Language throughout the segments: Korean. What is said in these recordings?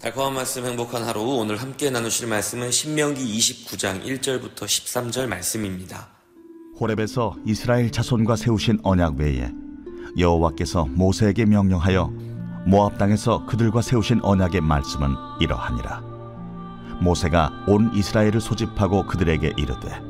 달콤한 말씀 행복한 하루, 오늘 함께 나누실 말씀은 신명기 29장 1절부터 13절 말씀입니다. 호렙에서 이스라엘 자손과 세우신 언약 외에 여호와께서 모세에게 명령하여 모압 땅에서 그들과 세우신 언약의 말씀은 이러하니라. 모세가 온 이스라엘을 소집하고 그들에게 이르되,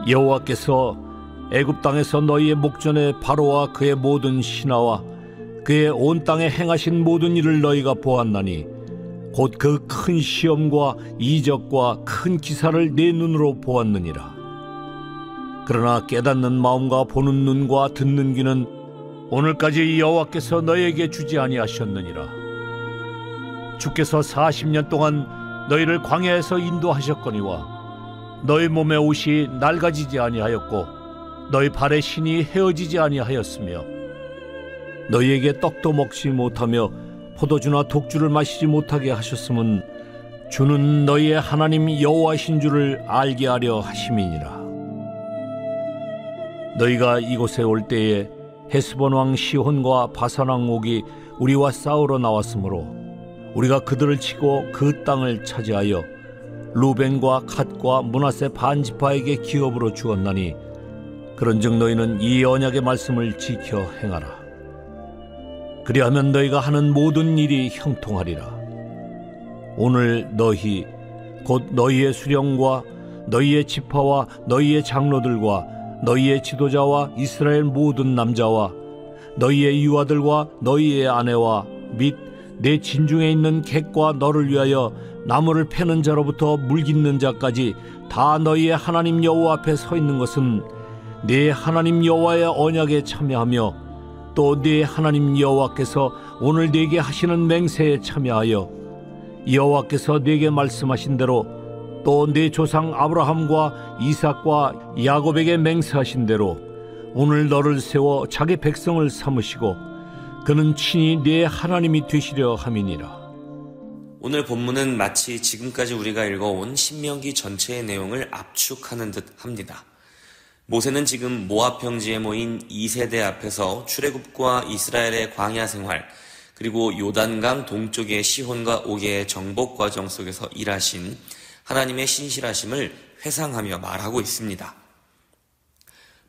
여호와께서 애굽 땅에서 너희의 목전에 바로와 그의 모든 신하와 그의 온 땅에 행하신 모든 일을 너희가 보았나니 곧 그 큰 시험과 이적과 큰 기사를 내 눈으로 보았느니라. 그러나 깨닫는 마음과 보는 눈과 듣는 귀는 오늘까지 여호와께서 너희에게 주지 아니하셨느니라. 주께서 40년 동안 너희를 광야에서 인도하셨거니와 너희 몸의 옷이 낡아지지 아니하였고 너희 발의 신이 헤어지지 아니하였으며 너희에게 떡도 먹지 못하며 포도주나 독주를 마시지 못하게 하셨음은 주는 너희의 하나님 여호와신 줄을 알게 하려 하심이니라. 너희가 이곳에 올 때에 헤스본 왕 시혼과 바산 왕 옥이 우리와 싸우러 나왔으므로 우리가 그들을 치고 그 땅을 차지하여 루벤과 갓과 므낫세 반 지파에게 기업으로 주었나니 그런즉 너희는 이 언약의 말씀을 지켜 행하라. 그리하면 너희가 하는 모든 일이 형통하리라. 오늘 너희 곧 너희의 수령과 너희의 지파와 너희의 장로들과 너희의 지도자와 이스라엘 모든 남자와 너희의 유아들과 너희의 아내와 및 내 진중에 있는 객과 너를 위하여 나무를 패는 자로부터 물 깃는 자까지 다 너희의 하나님 여호와 앞에 서 있는 것은 네 하나님 여호와의 언약에 참여하며 또 네 하나님 여호와께서 오늘 네게 하시는 맹세에 참여하여 여호와께서 네게 말씀하신 대로 또 네 조상 아브라함과 이삭과 야곱에게 맹세하신 대로 오늘 너를 세워 자기 백성을 삼으시고 그는 친히 네 하나님이 되시려 함이니라. 오늘 본문은 마치 지금까지 우리가 읽어온 신명기 전체의 내용을 압축하는 듯 합니다. 모세는 지금 모압 평지에 모인 2세대 앞에서 출애굽과 이스라엘의 광야 생활, 그리고 요단강 동쪽의 시혼과 옥의 정복 과정 속에서 일하신 하나님의 신실하심을 회상하며 말하고 있습니다.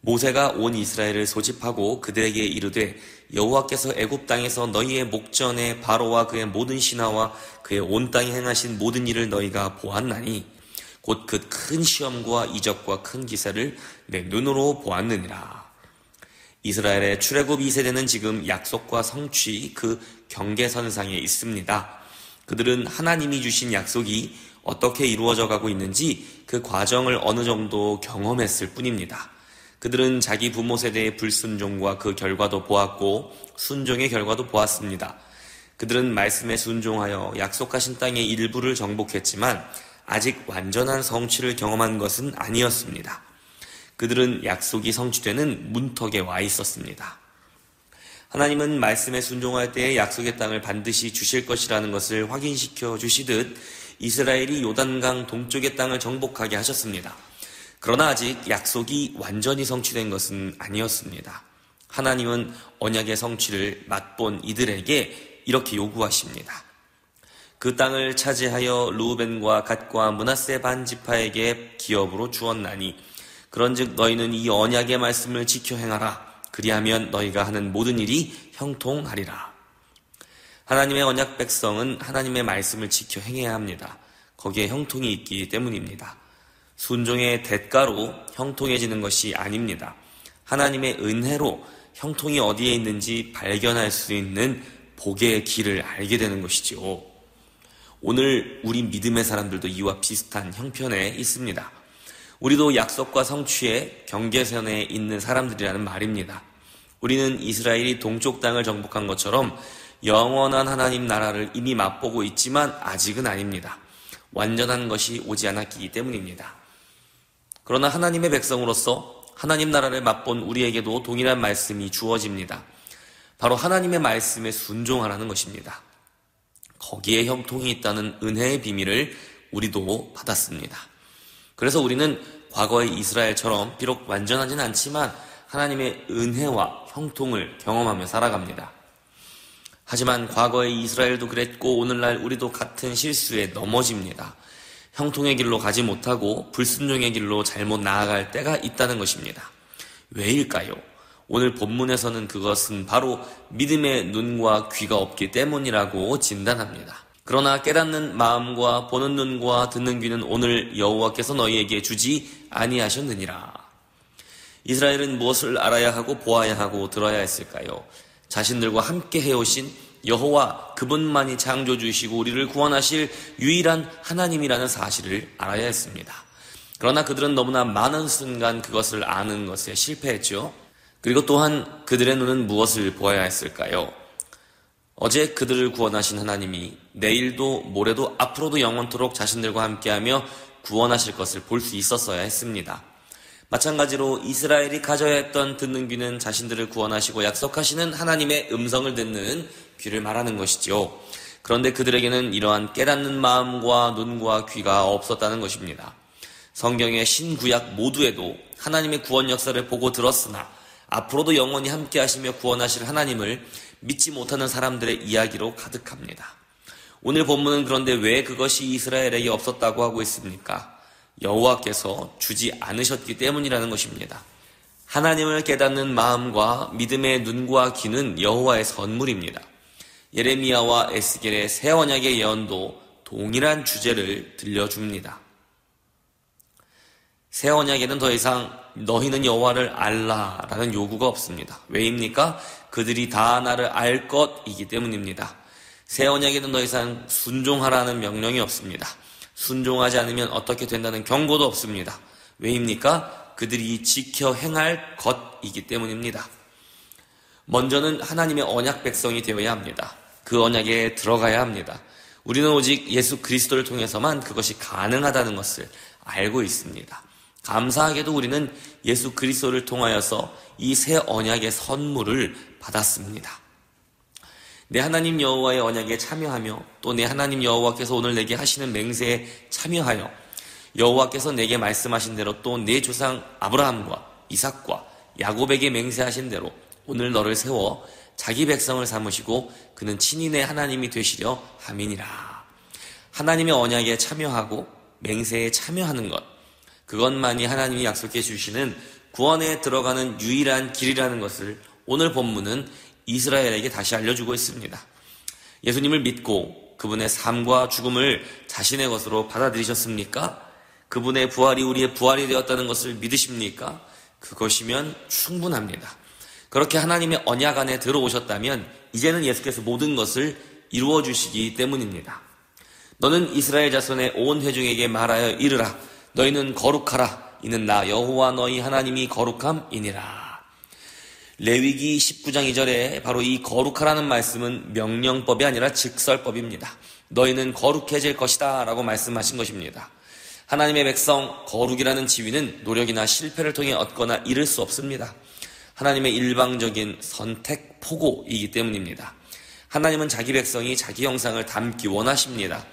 모세가 온 이스라엘을 소집하고 그들에게 이르되 여호와께서 애굽 땅에서 너희의 목전에 바로와 그의 모든 신하와 그의 온 땅에 행하신 모든 일을 너희가 보았나니 곧 그 큰 시험과 이적과 큰 기사를 내 눈으로 보았느니라. 이스라엘의 출애굽 2세대는 지금 약속과 성취 그 경계선상에 있습니다. 그들은 하나님이 주신 약속이 어떻게 이루어져 가고 있는지 그 과정을 어느 정도 경험했을 뿐입니다. 그들은 자기 부모 세대의 불순종과 그 결과도 보았고 순종의 결과도 보았습니다. 그들은 말씀에 순종하여 약속하신 땅의 일부를 정복했지만 아직 완전한 성취를 경험한 것은 아니었습니다. 그들은 약속이 성취되는 문턱에 와 있었습니다. 하나님은 말씀에 순종할 때에 약속의 땅을 반드시 주실 것이라는 것을 확인시켜 주시듯 이스라엘이 요단강 동쪽의 땅을 정복하게 하셨습니다. 그러나 아직 약속이 완전히 성취된 것은 아니었습니다. 하나님은 언약의 성취를 맛본 이들에게 이렇게 요구하십니다. 그 땅을 차지하여 루벤과 갓과 므낫세 반 지파에게 기업으로 주었나니 그런즉 너희는 이 언약의 말씀을 지켜 행하라. 그리하면 너희가 하는 모든 일이 형통하리라. 하나님의 언약 백성은 하나님의 말씀을 지켜 행해야 합니다. 거기에 형통이 있기 때문입니다. 순종의 대가로 형통해지는 것이 아닙니다. 하나님의 은혜로 형통이 어디에 있는지 발견할 수 있는 복의 길을 알게 되는 것이지요. 오늘 우리 믿음의 사람들도 이와 비슷한 형편에 있습니다. 우리도 약속과 성취의 경계선에 있는 사람들이라는 말입니다. 우리는 이스라엘이 동쪽 땅을 정복한 것처럼 영원한 하나님 나라를 이미 맛보고 있지만 아직은 아닙니다. 완전한 것이 오지 않았기 때문입니다. 그러나 하나님의 백성으로서 하나님 나라를 맛본 우리에게도 동일한 말씀이 주어집니다. 바로 하나님의 말씀에 순종하라는 것입니다. 거기에 형통이 있다는 은혜의 비밀을 우리도 받았습니다. 그래서 우리는 과거의 이스라엘처럼 비록 완전하진 않지만 하나님의 은혜와 형통을 경험하며 살아갑니다. 하지만 과거의 이스라엘도 그랬고 오늘날 우리도 같은 실수에 넘어집니다. 형통의 길로 가지 못하고 불순종의 길로 잘못 나아갈 때가 있다는 것입니다. 왜일까요? 오늘 본문에서는 그것은 바로 믿음의 눈과 귀가 없기 때문이라고 진단합니다. 그러나 깨닫는 마음과 보는 눈과 듣는 귀는 오늘 여호와께서 너희에게 주지 아니하셨느니라. 이스라엘은 무엇을 알아야 하고 보아야 하고 들어야 했을까요? 자신들과 함께 해오신 여호와 그분만이 창조주이시고 우리를 구원하실 유일한 하나님이라는 사실을 알아야 했습니다. 그러나 그들은 너무나 많은 순간 그것을 아는 것에 실패했죠. 그리고 또한 그들의 눈은 무엇을 보아야 했을까요? 어제 그들을 구원하신 하나님이 내일도 모레도 앞으로도 영원토록 자신들과 함께하며 구원하실 것을 볼 수 있었어야 했습니다. 마찬가지로 이스라엘이 가져야 했던 듣는 귀는 자신들을 구원하시고 약속하시는 하나님의 음성을 듣는 귀를 말하는 것이죠. 그런데 그들에게는 이러한 깨닫는 마음과 눈과 귀가 없었다는 것입니다. 성경의 신구약 모두에도 하나님의 구원 역사를 보고 들었으나 앞으로도 영원히 함께 하시며 구원하실 하나님을 믿지 못하는 사람들의 이야기로 가득합니다. 오늘 본문은 그런데 왜 그것이 이스라엘에게 없었다고 하고 있습니까? 여호와께서 주지 않으셨기 때문이라는 것입니다. 하나님을 깨닫는 마음과 믿음의 눈과 귀는 여호와의 선물입니다. 예레미야와 에스겔의 새 언약의 예언도 동일한 주제를 들려줍니다. 새 언약에는 더 이상 너희는 여호와를 알라라는 요구가 없습니다. 왜입니까? 그들이 다 나를 알 것이기 때문입니다. 새 언약에는 더 이상 순종하라는 명령이 없습니다. 순종하지 않으면 어떻게 된다는 경고도 없습니다. 왜입니까? 그들이 지켜 행할 것이기 때문입니다. 먼저는 하나님의 언약 백성이 되어야 합니다. 그 언약에 들어가야 합니다. 우리는 오직 예수 그리스도를 통해서만 그것이 가능하다는 것을 알고 있습니다. 감사하게도 우리는 예수 그리스도를 통하여서 이 새 언약의 선물을 받았습니다. 내 하나님 여호와의 언약에 참여하며 또 내 하나님 여호와께서 오늘 내게 하시는 맹세에 참여하여 여호와께서 내게 말씀하신 대로 또 내 조상 아브라함과 이삭과 야곱에게 맹세하신 대로 오늘 너를 세워 자기 백성을 삼으시고 그는 친히 내 하나님이 되시려 함이니라. 하나님의 언약에 참여하고 맹세에 참여하는 것, 그것만이 하나님이 약속해 주시는 구원에 들어가는 유일한 길이라는 것을 오늘 본문은 이스라엘에게 다시 알려주고 있습니다. 예수님을 믿고 그분의 삶과 죽음을 자신의 것으로 받아들이셨습니까? 그분의 부활이 우리의 부활이 되었다는 것을 믿으십니까? 그것이면 충분합니다. 그렇게 하나님의 언약 안에 들어오셨다면 이제는 예수께서 모든 것을 이루어 주시기 때문입니다. 너는 이스라엘 자손의 온 회중에게 말하여 이르라. 너희는 거룩하라. 이는 나 여호와 너희 하나님이 거룩함이니라. 레위기 19장 2절에 바로 이 거룩하라는 말씀은 명령법이 아니라 직설법입니다. 너희는 거룩해질 것이다 라고 말씀하신 것입니다. 하나님의 백성 거룩이라는 지위는 노력이나 실패를 통해 얻거나 이룰 수 없습니다. 하나님의 일방적인 선택 포고이기 때문입니다. 하나님은 자기 백성이 자기 형상을 닮기 원하십니다.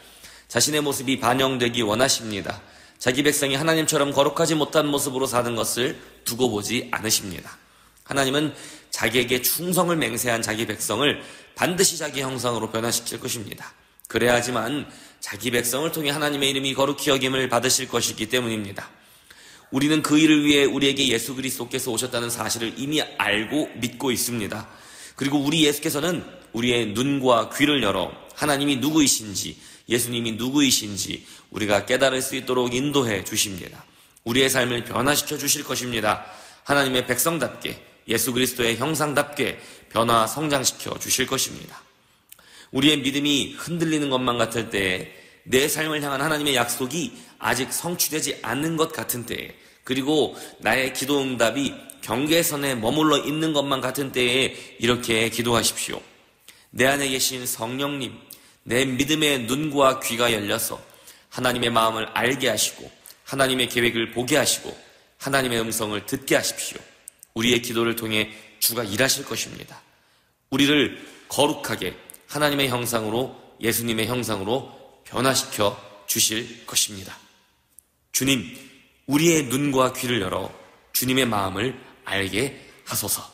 자신의 모습이 반영되기 원하십니다. 자기 백성이 하나님처럼 거룩하지 못한 모습으로 사는 것을 두고 보지 않으십니다. 하나님은 자기에게 충성을 맹세한 자기 백성을 반드시 자기 형상으로 변화시킬 것입니다. 그래야지만 자기 백성을 통해 하나님의 이름이 거룩히 여김을 받으실 것이기 때문입니다. 우리는 그 일을 위해 우리에게 예수 그리스도께서 오셨다는 사실을 이미 알고 믿고 있습니다. 그리고 우리 예수께서는 우리의 눈과 귀를 열어 하나님이 누구이신지, 예수님이 누구이신지 우리가 깨달을 수 있도록 인도해 주십니다. 우리의 삶을 변화시켜 주실 것입니다. 하나님의 백성답게 예수 그리스도의 형상답게 변화 성장시켜 주실 것입니다. 우리의 믿음이 흔들리는 것만 같을 때에, 내 삶을 향한 하나님의 약속이 아직 성취되지 않는 것 같은 때에, 그리고 나의 기도 응답이 경계선에 머물러 있는 것만 같은 때에 이렇게 기도하십시오. 내 안에 계신 성령님, 내 믿음의 눈과 귀가 열려서 하나님의 마음을 알게 하시고 하나님의 계획을 보게 하시고 하나님의 음성을 듣게 하십시오. 우리의 기도를 통해 주가 일하실 것입니다. 우리를 거룩하게 하나님의 형상으로, 예수님의 형상으로 변화시켜 주실 것입니다. 주님, 우리의 눈과 귀를 열어 주님의 마음을 알게 하소서.